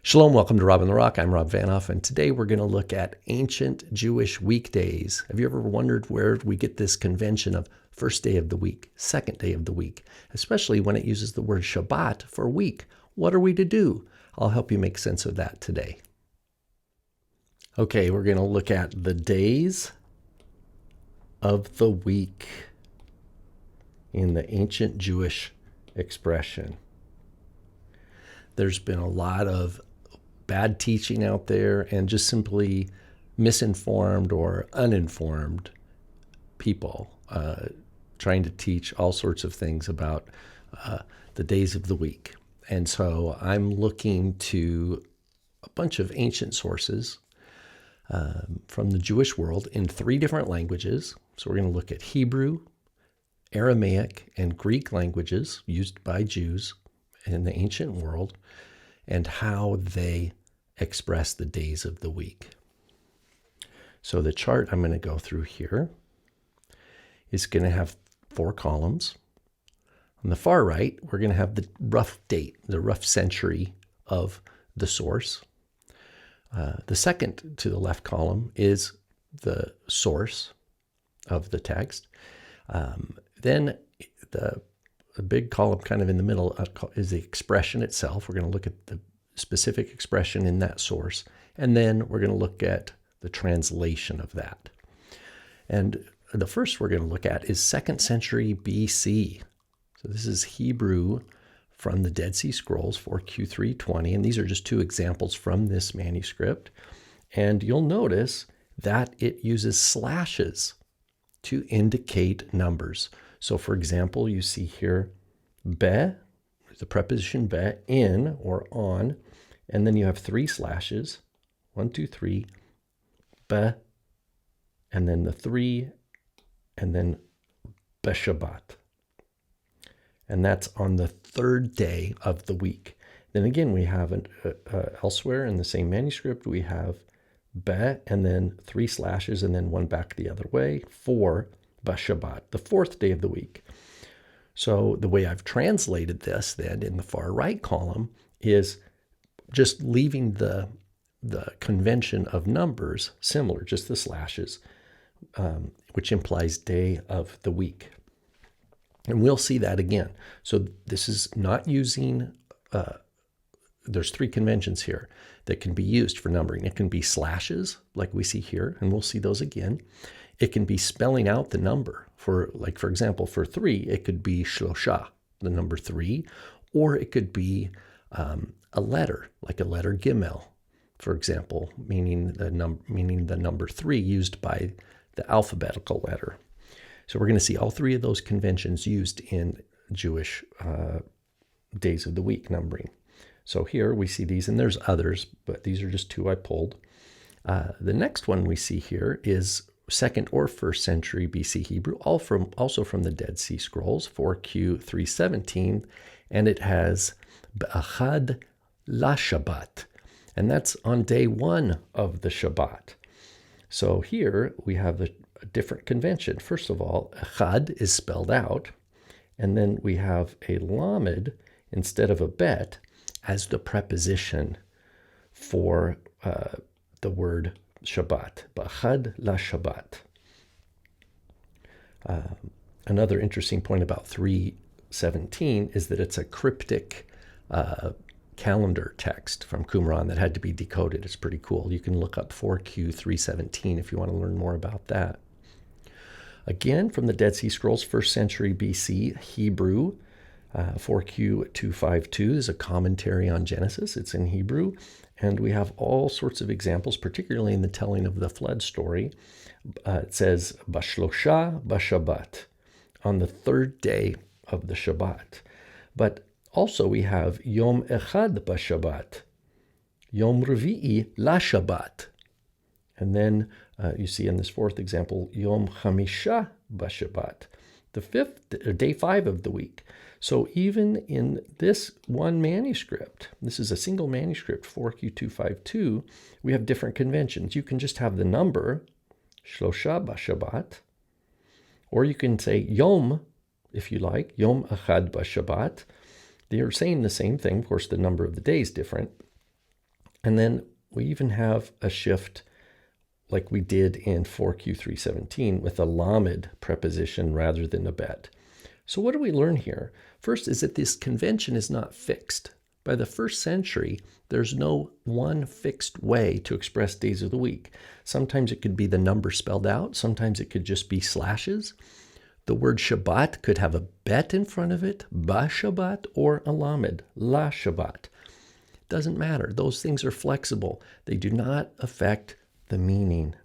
Shalom, welcome to Rob and the Rock. I'm Rob Vanoff, and today we're going to look at ancient Jewish weekdays. Have you ever wondered where we get this convention of first day of the week, second day of the week, especially when it uses the word Shabbat for week? What are we to do? I'll help you make sense of that today. Okay, we're going to look at the days of the week in the ancient Jewish expression. There's been a lot of bad teaching out there and just simply misinformed or uninformed people trying to teach all sorts of things about the days of the week. And so I'm looking to a bunch of ancient sources from the Jewish world in 3 different languages. So we're going to look at Hebrew, Aramaic, and Greek languages used by Jews in the ancient world, and how they express the days of the week. So the chart I'm going to go through here is going to have 4 columns. On the far right, we're going to have the rough date, the rough century of the source. The second to the left column is the source of the text. Then the big column kind of in the middle is the expression itself. We're going to look at the specific expression in that source, and then we're going to look at the translation of that. And the first we're going to look at is 2nd century BC. So this is Hebrew from the Dead Sea Scrolls 4Q320, and these are just 2 examples from this manuscript. And you'll notice that it uses slashes to indicate numbers. So for example, you see here, be, the preposition be, in or on, and then you have 3 slashes, 1, 2, 3, be, and then the 3, and then beshabbat. And that's on the 3rd day of the week. Then again, we have elsewhere in the same manuscript, we have be, and then 3 slashes, and then 1 back the other way for Shabbat, the 4th day of the week. So the way I've translated this then in the far right column is just leaving the convention of numbers similar, just the slashes, which implies day of the week. And we'll see that again. So this is not using, there's 3 conventions here that can be used for numbering. It can be slashes, like we see here, and we'll see those again. It can be spelling out the number. For example, for 3, it could be shlosha, the number 3, or it could be a letter, like a letter gimel, for example, meaning the number 3 used by the alphabetical letter. So we're going to see all 3 of those conventions used in Jewish days of the week numbering. So here we see these, and there's others, but these are just 2 I pulled. The next one we see here is 2nd or 1st century BC Hebrew, also from the Dead Sea Scrolls, 4Q317, and it has B'achad la Shabbat, and that's on day 1 of the Shabbat. So here we have a different convention. First of all, Echad is spelled out, and then we have a lamed instead of a bet as the preposition for the word Shabbat, B'achad la Shabbat. Another interesting point about 317 is that it's a cryptic calendar text from Qumran that had to be decoded. It's pretty cool. You can look up 4Q317 if you want to learn more about that. Again, from the Dead Sea Scrolls, 1st century BC Hebrew, 4Q252 is a commentary on Genesis. It's in Hebrew. And we have all sorts of examples, particularly in the telling of the flood story. It says, Bashlosha Bashabbat, on the 3rd day of the Shabbat. But also we have Yom Echad Bashabbat, Yom Revi'i La Shabbat. And then you see in this 4th example, Yom Chamisha Bashabbat, the 5th, day 5 of the week. So even in this one manuscript, this is a single manuscript, 4Q252, we have different conventions. You can just have the number, Shlosha Bashabbat, or you can say Yom, if you like, Yom Echad Bashabbat. They are saying the same thing. Of course, the number of the day is different. And then we even have a shift like we did in 4Q317 with a lamed preposition rather than a bet. So what do we learn here? First is that this convention is not fixed. By the first century, there's no one fixed way to express days of the week. Sometimes it could be the number spelled out. Sometimes it could just be slashes. The word Shabbat could have a bet in front of it, ba Shabbat, or a lamed, la Shabbat. Doesn't matter. Those things are flexible. They do not affect the meaning.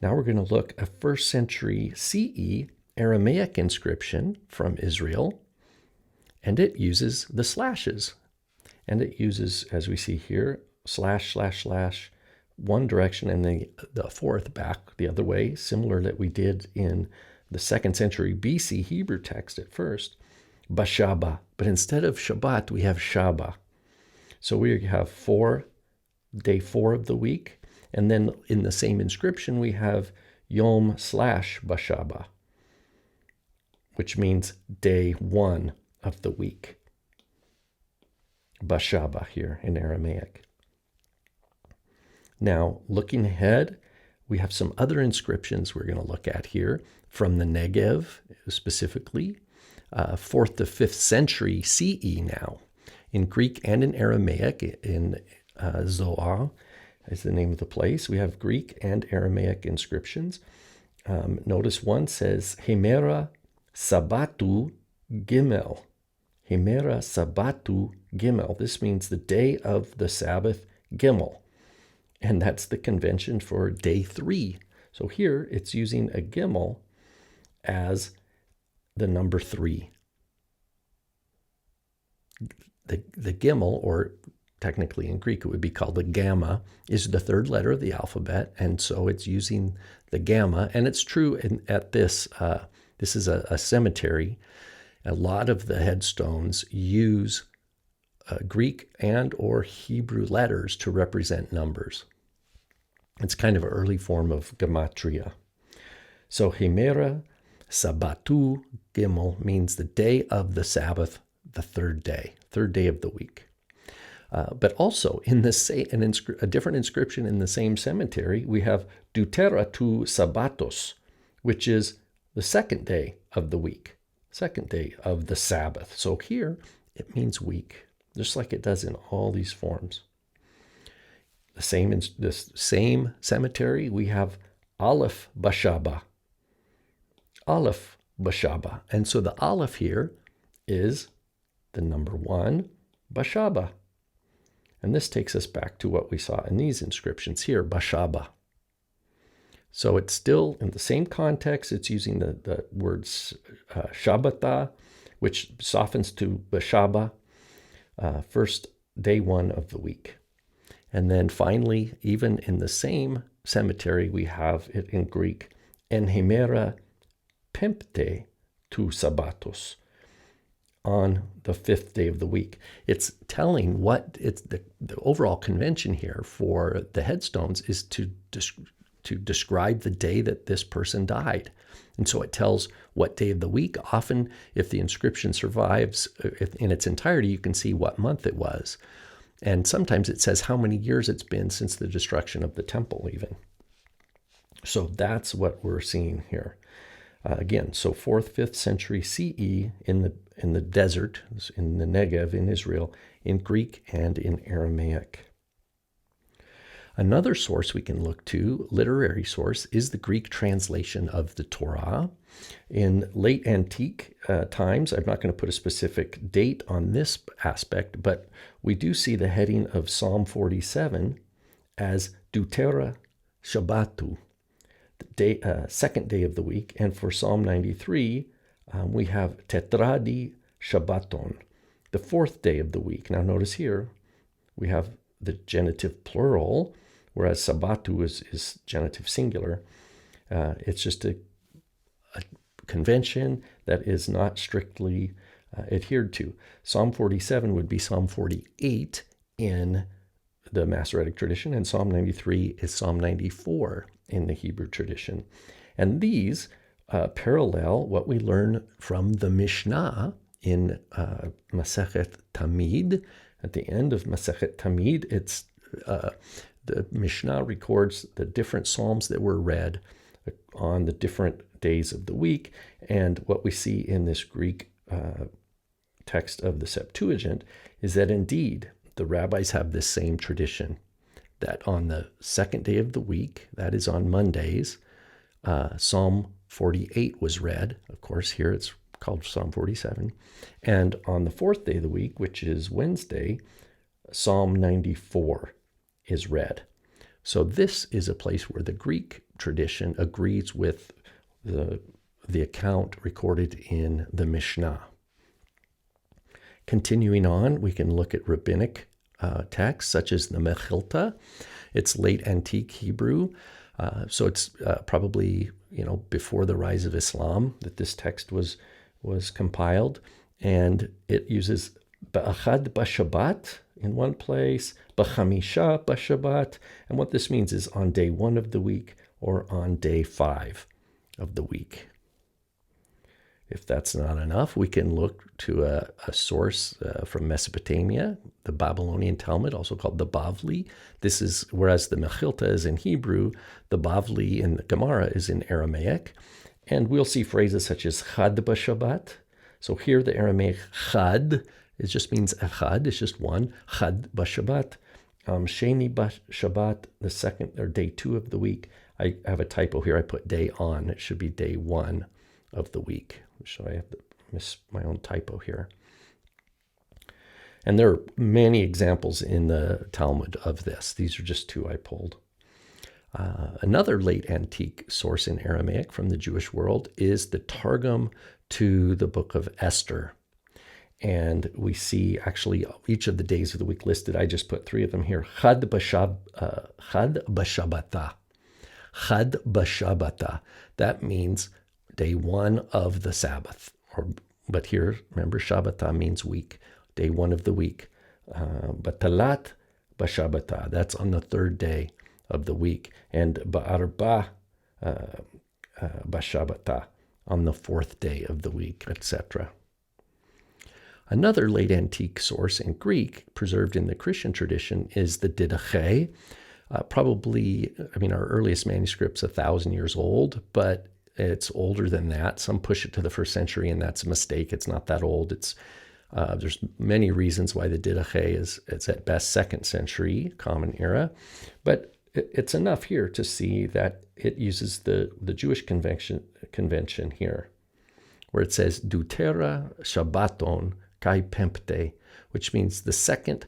Now we're going to look at 1st century CE Aramaic inscription from Israel, and it uses the slashes. And it uses, as we see here, slash, slash, slash, one direction and the fourth back the other way, similar that we did in the 2nd century BC Hebrew text at first, Bashaba. But instead of Shabbat, we have Shaba. So we have day 4 of the week. And then in the same inscription, we have Yom / Bashaba, which means day 1 of the week. Bashaba here in Aramaic. Now, looking ahead, we have some other inscriptions we're going to look at here from the Negev, specifically, 4th to 5th century CE now, in Greek and in Aramaic, in Zoar is the name of the place. We have Greek and Aramaic inscriptions. Notice one says, Hemera Sabbatu Gimel. Hemera Sabbatu Gimel. This means the day of the Sabbath Gimel. And that's the convention for day 3. So here it's using a Gimel as the number 3. The Gimel, or technically in Greek it would be called the gamma, is the 3rd letter of the alphabet, and so it's using the gamma. And it's true at this. This is a cemetery. A lot of the headstones use Greek and or Hebrew letters to represent numbers. It's kind of an early form of gematria. So Hemera Sabbatu Gimel means the day of the Sabbath, the 3rd day of the week. But also in a different inscription in the same cemetery, we have Deutera tu Sabbatos, which is the 2nd day of the week, 2nd day of the Sabbath. So here it means week, just like it does in all these forms. In this same cemetery, we have Aleph Bashaba. Aleph Bashaba. And so the Aleph here is the number 1, Bashaba. And this takes us back to what we saw in these inscriptions here, Bashaba. So it's still in the same context. It's using the words Shabbata, which softens to Bashaba, first day 1 of the week. And then finally, even in the same cemetery, we have it in Greek, En Hemera Pimpte tu Sabbatos, on the 5th day of the week. It's telling what it's the overall convention here for the headstones is to describe the day that this person died. And so it tells what day of the week. Often, if the inscription survives in its entirety, you can see what month it was. And sometimes it says how many years it's been since the destruction of the temple even. So that's what we're seeing here. Again, so 4th, 5th century CE in the desert, in the Negev in Israel, in Greek and in Aramaic. Another source we can look to, literary source, is the Greek translation of the Torah. In late antique times, I'm not going to put a specific date on this aspect, but we do see the heading of Psalm 47 as Deutera Shabbatu, the 2nd day of the week. And for Psalm 93, we have Tetradi Shabbaton, the 4th day of the week. Now notice here, we have the genitive plural, whereas Sabbatu is genitive singular. It's just a convention that is not strictly adhered to. Psalm 47 would be Psalm 48 in the Masoretic tradition, and Psalm 93 is Psalm 94 in the Hebrew tradition. And these parallel what we learn from the Mishnah in Masechet Tamid. At the end of Masechet Tamid, it's the Mishnah records the different psalms that were read on the different days of the week. And what we see in this Greek text of the Septuagint is that indeed the rabbis have this same tradition, that on the second day of the week, that is on Mondays, Psalm 48 was read. Of course, here it's called Psalm 47. And on the fourth day of the week, which is Wednesday, Psalm 94 is read. So this is a place where the Greek tradition agrees with the account recorded in the Mishnah. Continuing on, we can look at rabbinic texts such as the Mechilta. It's late antique Hebrew, so it's probably before the rise of Islam that this text was compiled, and it uses ba'achad b'Shabbat in one place, b'chamisha b'Shabbat, and what this means is on day 1 of the week or on day 5 of the week. If that's not enough, we can look to a source from Mesopotamia, the Babylonian Talmud, also called the Bavli. This is, whereas the Mechilta is in Hebrew, the Bavli in the Gemara is in Aramaic. And we'll see phrases such as chad b'Shabbat. So here the Aramaic chad, it just means echad, it's just one, chad b'Shabbat. Sheni b'Shabbat, the second or day 2 of the week. I have a typo here, I put day on, it should be day 1 of the week. So I have to miss my own typo here. And there are many examples in the Talmud of this. These are just 2 I pulled. Another late antique source in Aramaic from the Jewish world is the Targum to the book of Esther. And we see actually each of the days of the week listed. I just put 3 of them here. Chad b'Shabbatah. Chad b'Shabbatah. That means day 1 of the Sabbath. But here, remember, Shabbatah means week. Day 1 of the week. Batalat b'Shabbatah. That's on the 3rd day of the week. And ba'arba b'Shabbatah on the 4th day of the week, etc. Another late antique source in Greek, preserved in the Christian tradition, is the Didache. Our earliest manuscript's 1,000 years old, but it's older than that. Some push it to the 1st century, and that's a mistake. It's not that old. There's many reasons why the Didache is at best 2nd century, Common Era, but it's enough here to see that it uses the Jewish convention here, where it says Deutera Shabbaton Kai Pempte, which means the 2nd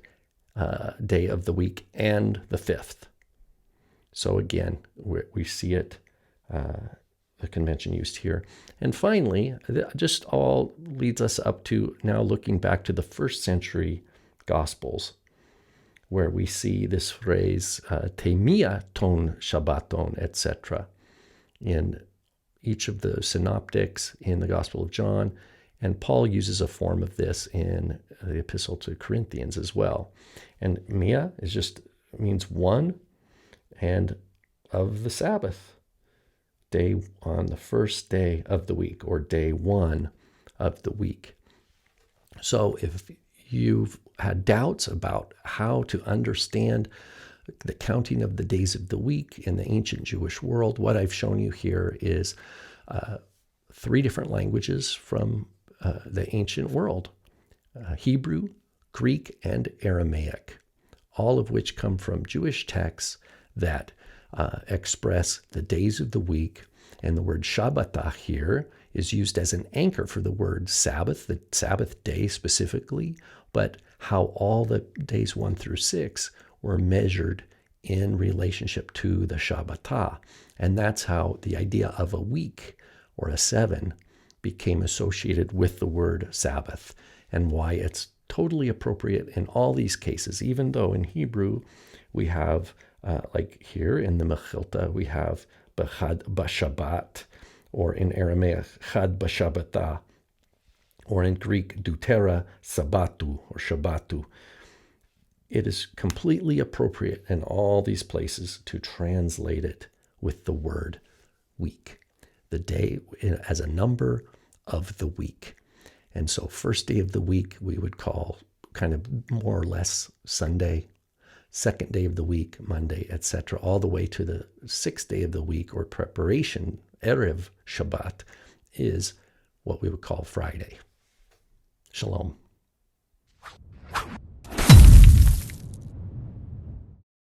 day of the week and the 5th. So again, we see it, the convention used here. And finally, just all leads us up to now looking back to the 1st century Gospels, where we see this phrase, Temia ton Shabbaton, etc., in each of the synoptics, in the Gospel of John, and Paul uses a form of this in the Epistle to Corinthians as well. And Mia means 1, and of the Sabbath, day on the 1st day of the week, or day 1 of the week. So if you've had doubts about how to understand the counting of the days of the week in the ancient Jewish world, what I've shown you here is 3 different languages from the ancient world, Hebrew, Greek, and Aramaic, all of which come from Jewish texts that express the days of the week. And the word Shabbatah here is used as an anchor for the word Sabbath, the Sabbath day specifically, but how all the days 1 through 6 were measured in relationship to the Shabbatah. And that's how the idea of a week or a 7 became associated with the word Sabbath, and why it's totally appropriate in all these cases, even though in Hebrew we have, like here in the Mechilta, we have b'chad b'Shabbat, or in Aramaic, chad b'Shabbatah, or in Greek, deutera sabbatu, or shabbatu. It is completely appropriate in all these places to translate it with the word week, the day as a number of the week. And so 1st day of the week we would call kind of more or less Sunday. second day of the week, Monday, etc., all the way to the sixth day of the week, or preparation, Erev Shabbat, is what we would call Friday. Shalom.